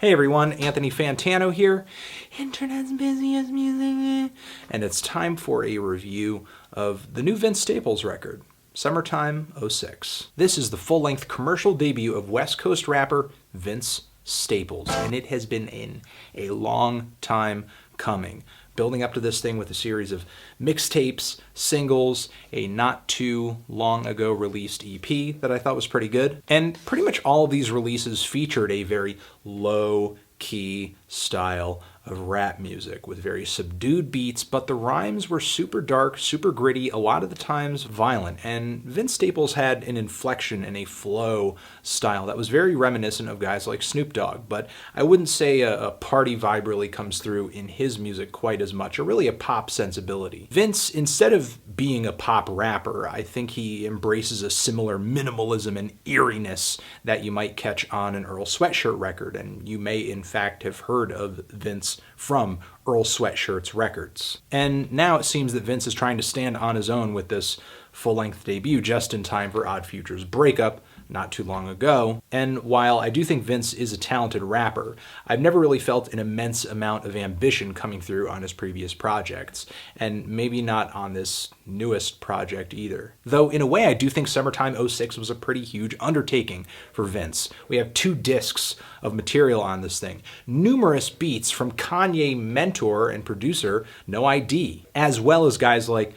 Hey everyone, Anthony Fantano here, internet's busiest music, and it's time for a review of the new Vince Staples record, Summertime '06. This is the full-length commercial debut of West Coast rapper Vince Staples, and it has been a long time coming. Building up to this thing with a series of mixtapes, singles, a not too long ago released EP that I thought was pretty good. And pretty much all of these releases featured a very low-key style of rap music with very subdued beats, but the rhymes were super dark, super gritty, a lot of the times violent. And Vince Staples had an inflection and a flow style that was very reminiscent of guys like Snoop Dogg, but I wouldn't say a party vibe really comes through in his music quite as much, or really a pop sensibility. Vince, instead of being a pop rapper, I think he embraces a similar minimalism and eeriness that you might catch on an Earl Sweatshirt record, and you may in fact have heard of Vince from Earl Sweatshirt's records. And now it seems that Vince is trying to stand on his own with this full-length debut just in time for Odd Future's breakup not too long ago. And while I do think Vince is a talented rapper, I've never really felt an immense amount of ambition coming through on his previous projects, and maybe not on this newest project either. Though in a way I do think Summertime '06 was a pretty huge undertaking for Vince. We have 2 discs of material on this thing, numerous beats from Kanye mentor and producer No ID, as well as guys like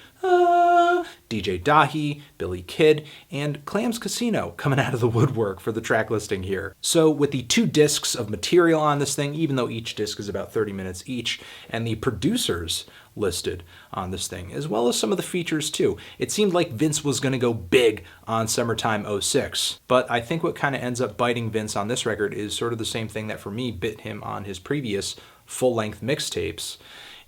DJ Dahi, Billy Kid, and Clams Casino coming out of the woodwork for the track listing here. So with the 2 discs of material on this thing, even though each disc is about 30 minutes each, and the producers listed on this thing, as well as some of the features too, it seemed like Vince was going to go big on Summertime '06. But I think what kind of ends up biting Vince on this record is sort of the same thing that for me bit him on his previous full-length mixtapes.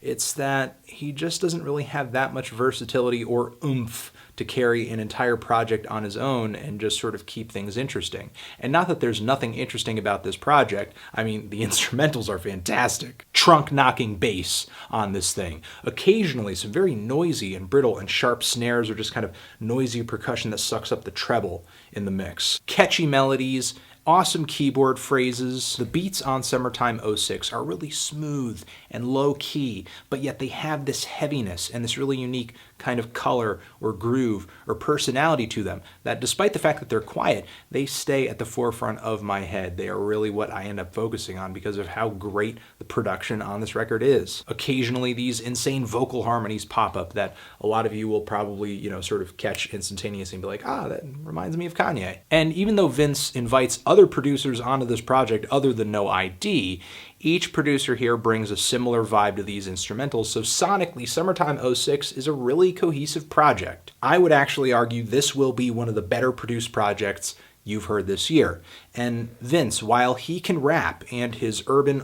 It's that he just doesn't really have that much versatility or oomph to carry an entire project on his own and just sort of keep things interesting. And not that there's nothing interesting about this project. I mean, the instrumentals are fantastic. Trunk-knocking bass on this thing. Occasionally, some very noisy and brittle and sharp snares or just kind of noisy percussion that sucks up the treble in the mix. Catchy melodies, awesome keyboard phrases. The beats on Summertime '06 are really smooth and low-key, but yet they have this heaviness and this really unique kind of color or groove or personality to them that, despite the fact that they're quiet, they stay at the forefront of my head. They are really what I end up focusing on because of how great the production on this record is. Occasionally these insane vocal harmonies pop up that a lot of you will probably, sort of catch instantaneously and be like, that reminds me of Kanye. And even though Vince invites other producers onto this project other than No ID, each producer here brings a similar vibe to these instrumentals, so sonically, Summertime '06 is a really cohesive project. I would actually argue this will be one of the better produced projects you've heard this year. And Vince, while he can rap and his urban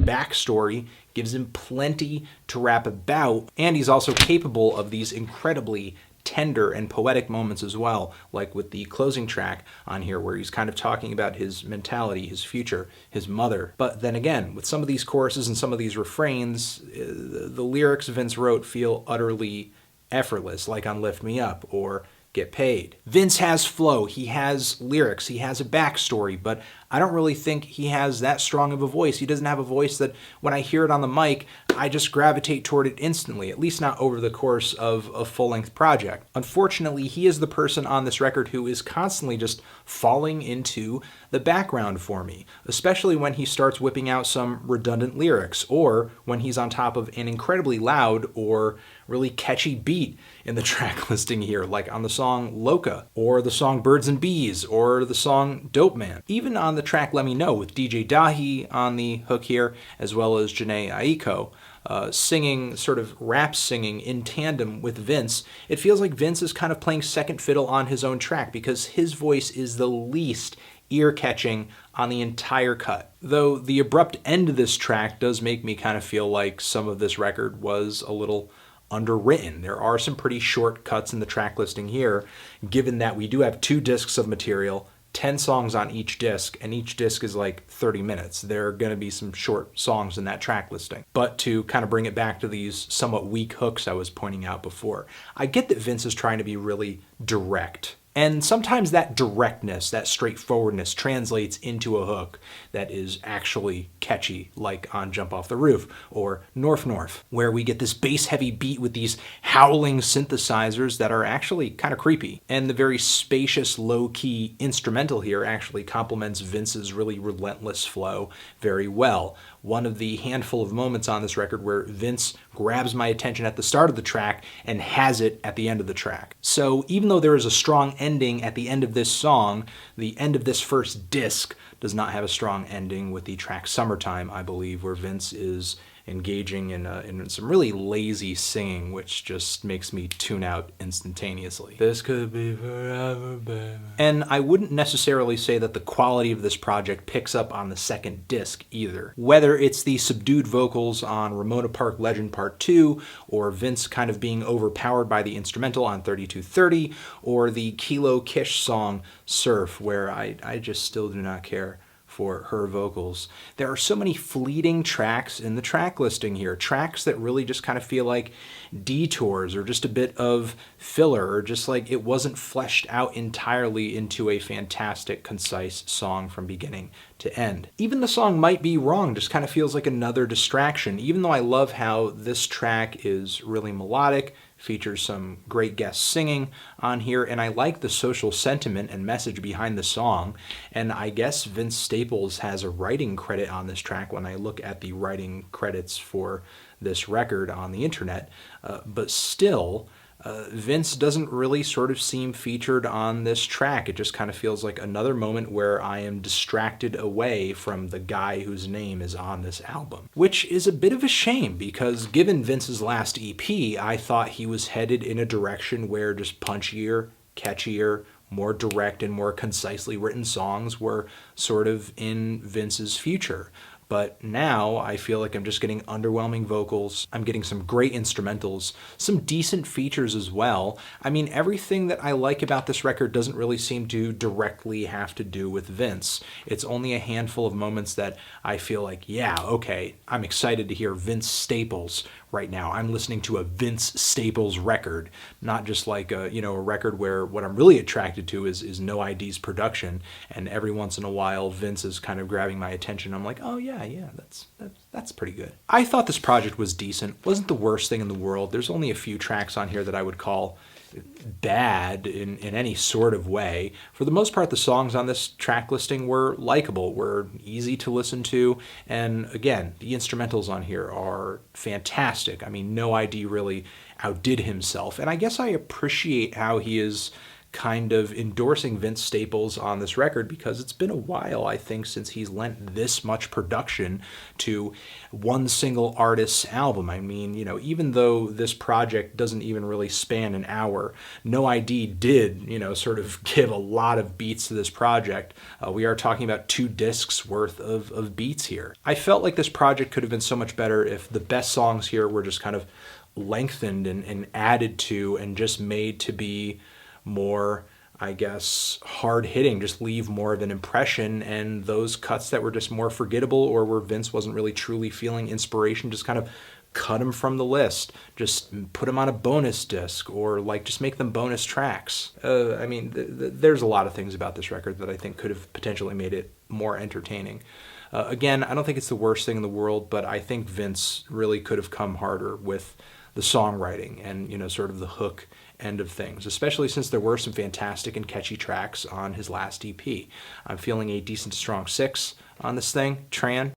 backstory gives him plenty to rap about, and he's also capable of these incredibly tender and poetic moments as well, like with the closing track on here where he's kind of talking about his mentality, his future, his mother. But then again, with some of these choruses and some of these refrains, the lyrics Vince wrote feel utterly effortless, like on Lift Me Up or Get Paid. Vince has flow, he has lyrics, he has a backstory, but I don't really think he has that strong of a voice. He doesn't have a voice that when I hear it on the mic, I just gravitate toward it instantly, at least not over the course of a full-length project. Unfortunately, he is the person on this record who is constantly just falling into the background for me, especially when he starts whipping out some redundant lyrics, or when he's on top of an incredibly loud or really catchy beat in the track listing here, like on the song Loca, or the song Birds and Bees, or the song Dope Man. Even on the track Let Me Know with DJ Dahi on the hook here, as well as Janae Aiko, singing, sort of rap singing in tandem with Vince, it feels like Vince is kind of playing second fiddle on his own track because his voice is the least ear-catching on the entire cut. Though the abrupt end of this track does make me kind of feel like some of this record was a little underwritten. There are some pretty short cuts in the track listing here, given that we do have 2 discs of material, 10 songs on each disc, and each disc is like 30 minutes. There are going to be some short songs in that track listing. But to kind of bring it back to these somewhat weak hooks I was pointing out before, I get that Vince is trying to be really direct And sometimes that directness, that straightforwardness translates into a hook that is actually catchy, like on Jump Off the Roof or NORF, where we get this bass-heavy beat with these howling synthesizers that are actually kind of creepy. And the very spacious, low-key instrumental here actually complements Vince's really relentless flow very well. One of the handful of moments on this record where Vince grabs my attention at the start of the track and has it at the end of the track. So even though there is a strong ending at the end of this song, the end of this first disc does not have a strong ending with the track Summertime, I believe, where Vince is engaging in some really lazy singing, which just makes me tune out instantaneously. This could be forever, baby. And I wouldn't necessarily say that the quality of this project picks up on the second disc either. Whether it's the subdued vocals on Ramona Park Legend Part 2, or Vince kind of being overpowered by the instrumental on 3230, or the Kilo Kish song Surf, where I just still do not care for her vocals. There are so many fleeting tracks in the track listing here, tracks that really just kind of feel like detours or just a bit of filler, or just like it wasn't fleshed out entirely into a fantastic, concise song from beginning to end. Even the song Might Be Wrong just kind of feels like another distraction, even though I love how this track is really melodic, features some great guest singing on here, and I like the social sentiment and message behind the song. And I guess Vince Staples has a writing credit on this track when I look at the writing credits for this record on the internet, but still, Vince doesn't really sort of seem featured on this track. It just kind of feels like another moment where I am distracted away from the guy whose name is on this album. Which is a bit of a shame, because given Vince's last EP, I thought he was headed in a direction where just punchier, catchier, more direct and more concisely written songs were sort of in Vince's future. But now I feel like I'm just getting underwhelming vocals. I'm getting some great instrumentals, some decent features as well. I mean, everything that I like about this record doesn't really seem to directly have to do with Vince. It's only a handful of moments that I feel like, yeah, okay, I'm excited to hear Vince Staples right now. I'm listening to a Vince Staples record, not just like a record where what I'm really attracted to is No ID's production, and every once in a while Vince is kind of grabbing my attention. I'm like, oh yeah, that's pretty good. I thought this project was decent. Wasn't the worst thing in the world. There's only a few tracks on here that I would call bad in any sort of way. For the most part, the songs on this track listing were likable, were easy to listen to, and again, the instrumentals on here are fantastic. I mean, No ID really outdid himself, and I guess I appreciate how he is kind of endorsing Vince Staples on this record, because it's been a while, I think, since he's lent this much production to one single artist's album. I mean, even though this project doesn't even really span an hour, No ID did, sort of give a lot of beats to this project. We are talking about 2 discs worth of beats here. I felt like this project could have been so much better if the best songs here were just kind of lengthened and added to and just made to be more, I guess, hard-hitting, just leave more of an impression, and those cuts that were just more forgettable or where Vince wasn't really truly feeling inspiration, just kind of cut them from the list, just put them on a bonus disc, or like just make them bonus tracks. I mean, there's a lot of things about this record that I think could have potentially made it more entertaining. Again, I don't think it's the worst thing in the world, but I think Vince really could have come harder with the songwriting and, sort of the hook end of things, especially since there were some fantastic and catchy tracks on his last EP. I'm feeling a decent strong 6 on this thing. Tran,